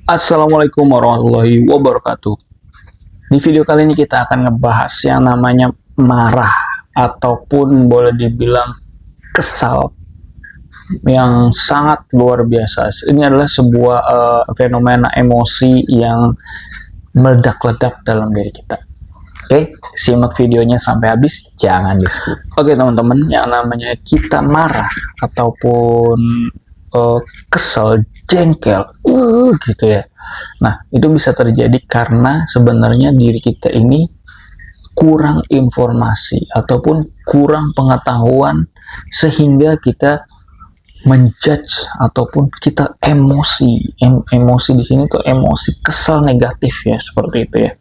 Assalamualaikum warahmatullahi wabarakatuh. Di video kali ini kita akan ngebahas yang namanya marah ataupun boleh dibilang kesal yang sangat luar biasa. Ini adalah sebuah fenomena emosi yang meledak-ledak dalam diri kita. Oke, simak videonya sampai habis, jangan di skip. Oke teman-teman, yang namanya kita marah ataupun kesel, jengkel, gitu ya. Nah, itu bisa terjadi karena sebenarnya diri kita ini kurang informasi ataupun kurang pengetahuan sehingga kita menjudge ataupun kita emosi. Emosi di sini tuh emosi kesal negatif ya, seperti itu ya.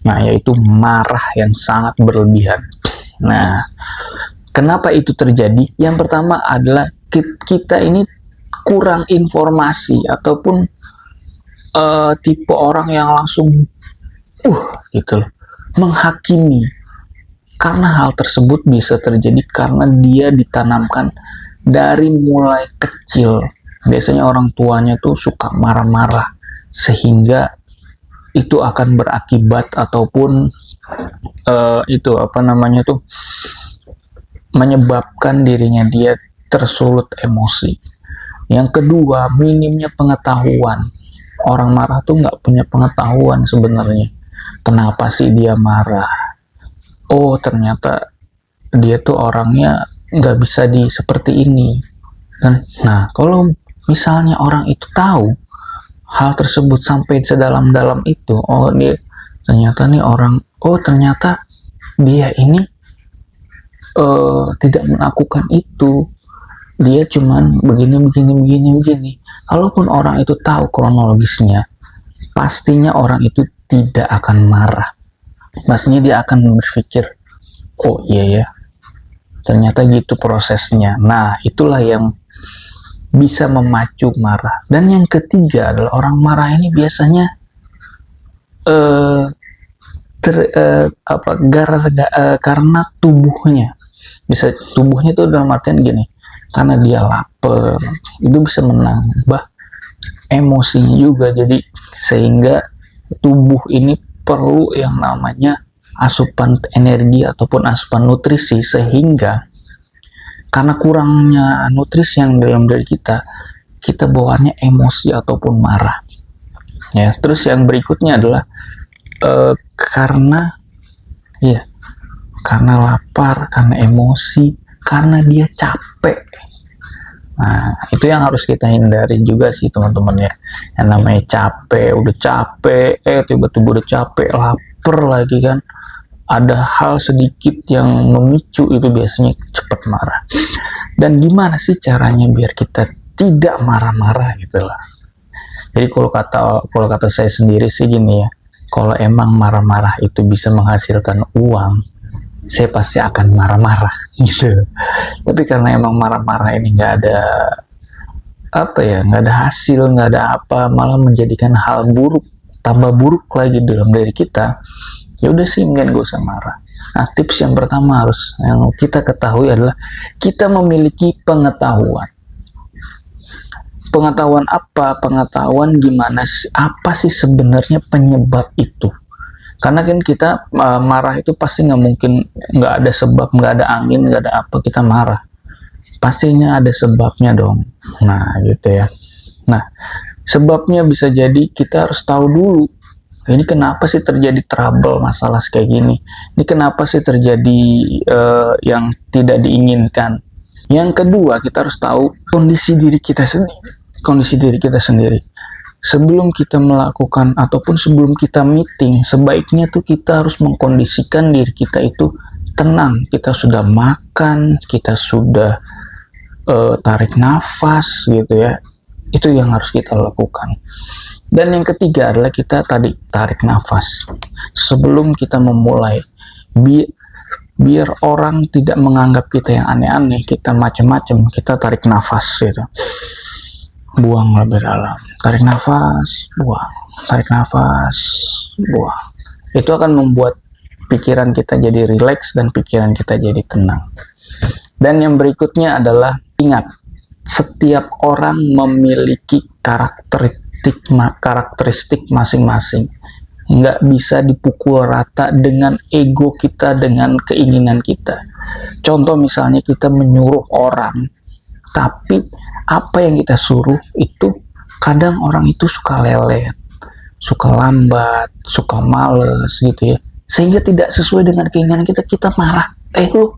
Nah, yaitu marah yang sangat berlebihan. Nah, kenapa itu terjadi? Yang pertama adalah kita ini kurang informasi ataupun tipe orang yang langsung gitu loh, menghakimi. Karena hal tersebut bisa terjadi karena dia ditanamkan dari mulai kecil. Biasanya orang tuanya tuh suka marah-marah sehingga itu akan berakibat ataupun itu apa namanya tuh menyebabkan dirinya dia tersulut emosi. Yang kedua, minimnya pengetahuan. Orang marah tuh nggak punya pengetahuan sebenarnya. Kenapa sih dia marah? Oh, ternyata dia tuh orangnya nggak bisa di seperti ini. Dan, nah, kalau misalnya orang itu tahu hal tersebut sampai sedalam-dalam itu, oh dia ternyata nih orang, oh ternyata dia ini tidak melakukan itu, dia cuman begini. Kalaupun orang itu tahu kronologisnya, pastinya orang itu tidak akan marah. Pastinya dia akan berpikir, oh iya ya, ternyata gitu prosesnya. Nah, itulah yang bisa memacu marah. Dan yang ketiga adalah orang marah ini biasanya karena tubuhnya. Tubuhnya itu dalam artian gini, karena dia lapar, itu bisa menambah emosinya juga. Jadi sehingga tubuh ini perlu yang namanya asupan energi ataupun asupan nutrisi, sehingga karena kurangnya nutrisi yang dalam diri kita bawaannya emosi ataupun marah ya. Terus yang berikutnya adalah karena lapar, karena emosi, karena dia capek. Nah, itu yang harus kita hindari juga sih teman-teman ya. Yang namanya capek, udah capek, tiba-tiba udah capek, lapar lagi kan. Ada hal sedikit yang memicu itu biasanya cepat marah. Dan gimana sih caranya biar kita tidak marah-marah gitu lah. Jadi kalau kata saya sendiri sih gini ya. Kalau emang marah-marah itu bisa menghasilkan uang, saya pasti akan marah-marah gitu. Tapi karena emang marah-marah ini nggak ada nggak ada hasil, nggak ada apa, malah menjadikan hal buruk tambah buruk lagi dalam diri kita, ya udah sih mending gak usah marah. Nah, tips yang pertama yang kita ketahui adalah kita memiliki pengetahuan. Pengetahuan apa? Pengetahuan gimana apa sih sebenarnya penyebab itu. Karena kan kita marah itu pasti nggak mungkin nggak ada sebab, nggak ada angin, nggak ada apa kita marah. Pastinya ada sebabnya dong. Nah gitu ya. Nah, sebabnya bisa jadi kita harus tahu dulu, ini kenapa sih terjadi trouble, masalah kayak gini. Ini kenapa sih terjadi yang tidak diinginkan. Yang kedua, kita harus tahu kondisi diri kita sendiri. Sebelum kita melakukan ataupun sebelum kita meeting, sebaiknya tuh kita harus mengkondisikan diri kita itu tenang. Kita sudah makan, kita sudah tarik nafas gitu ya. Itu yang harus kita lakukan. Dan yang ketiga adalah kita tadi tarik nafas sebelum kita memulai. Biar orang tidak menganggap kita yang aneh-aneh, kita macam-macam, kita tarik nafas gitu. Buang lebih dalam. Tarik nafas, buang. Tarik nafas, buang. Itu akan membuat pikiran kita jadi rileks dan pikiran kita jadi tenang. Dan yang berikutnya adalah ingat, setiap orang memiliki karakter karakteristik masing-masing. Nggak bisa dipukul rata dengan ego kita, dengan keinginan kita. Contoh misalnya kita menyuruh orang, tapi apa yang kita suruh itu kadang orang itu suka lelet, suka lambat, suka males gitu ya. Sehingga tidak sesuai dengan keinginan kita, kita marah. Lu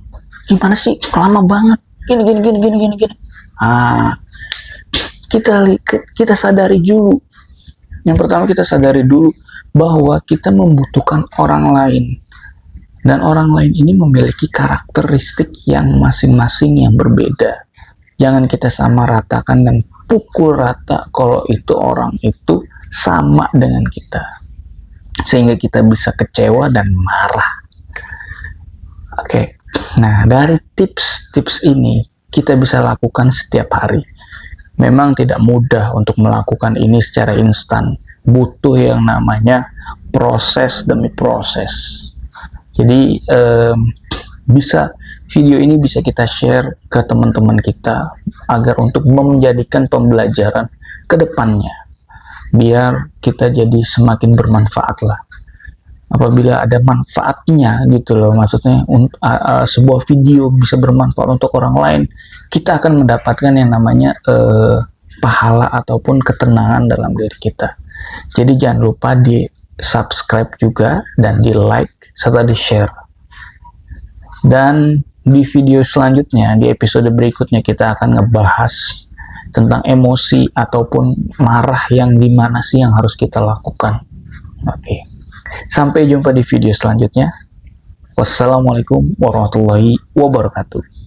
gimana sih? Lama banget. Gini. Kita sadari dulu. Yang pertama kita sadari dulu bahwa kita membutuhkan orang lain, dan orang lain ini memiliki karakteristik yang masing-masing yang berbeda. Jangan kita samaratakan dan pukul rata kalau itu orang itu sama dengan kita, sehingga kita bisa kecewa dan marah. Oke, nah dari tips-tips ini kita bisa lakukan setiap hari. Memang tidak mudah untuk melakukan ini secara instan, butuh yang namanya proses demi proses. Jadi video ini bisa kita share ke teman-teman kita agar untuk menjadikan pembelajaran ke depannya, biar kita jadi semakin bermanfaat lah. Apabila ada manfaatnya gitu loh, maksudnya sebuah video bisa bermanfaat untuk orang lain, kita akan mendapatkan yang namanya pahala ataupun ketenangan dalam diri kita. Jadi jangan lupa di subscribe juga dan di like serta di share. Dan di video selanjutnya, di episode berikutnya, kita akan ngebahas tentang emosi ataupun marah yang dimana sih yang harus kita lakukan. Oke, sampai jumpa di video selanjutnya. Wassalamualaikum warahmatullahi wabarakatuh.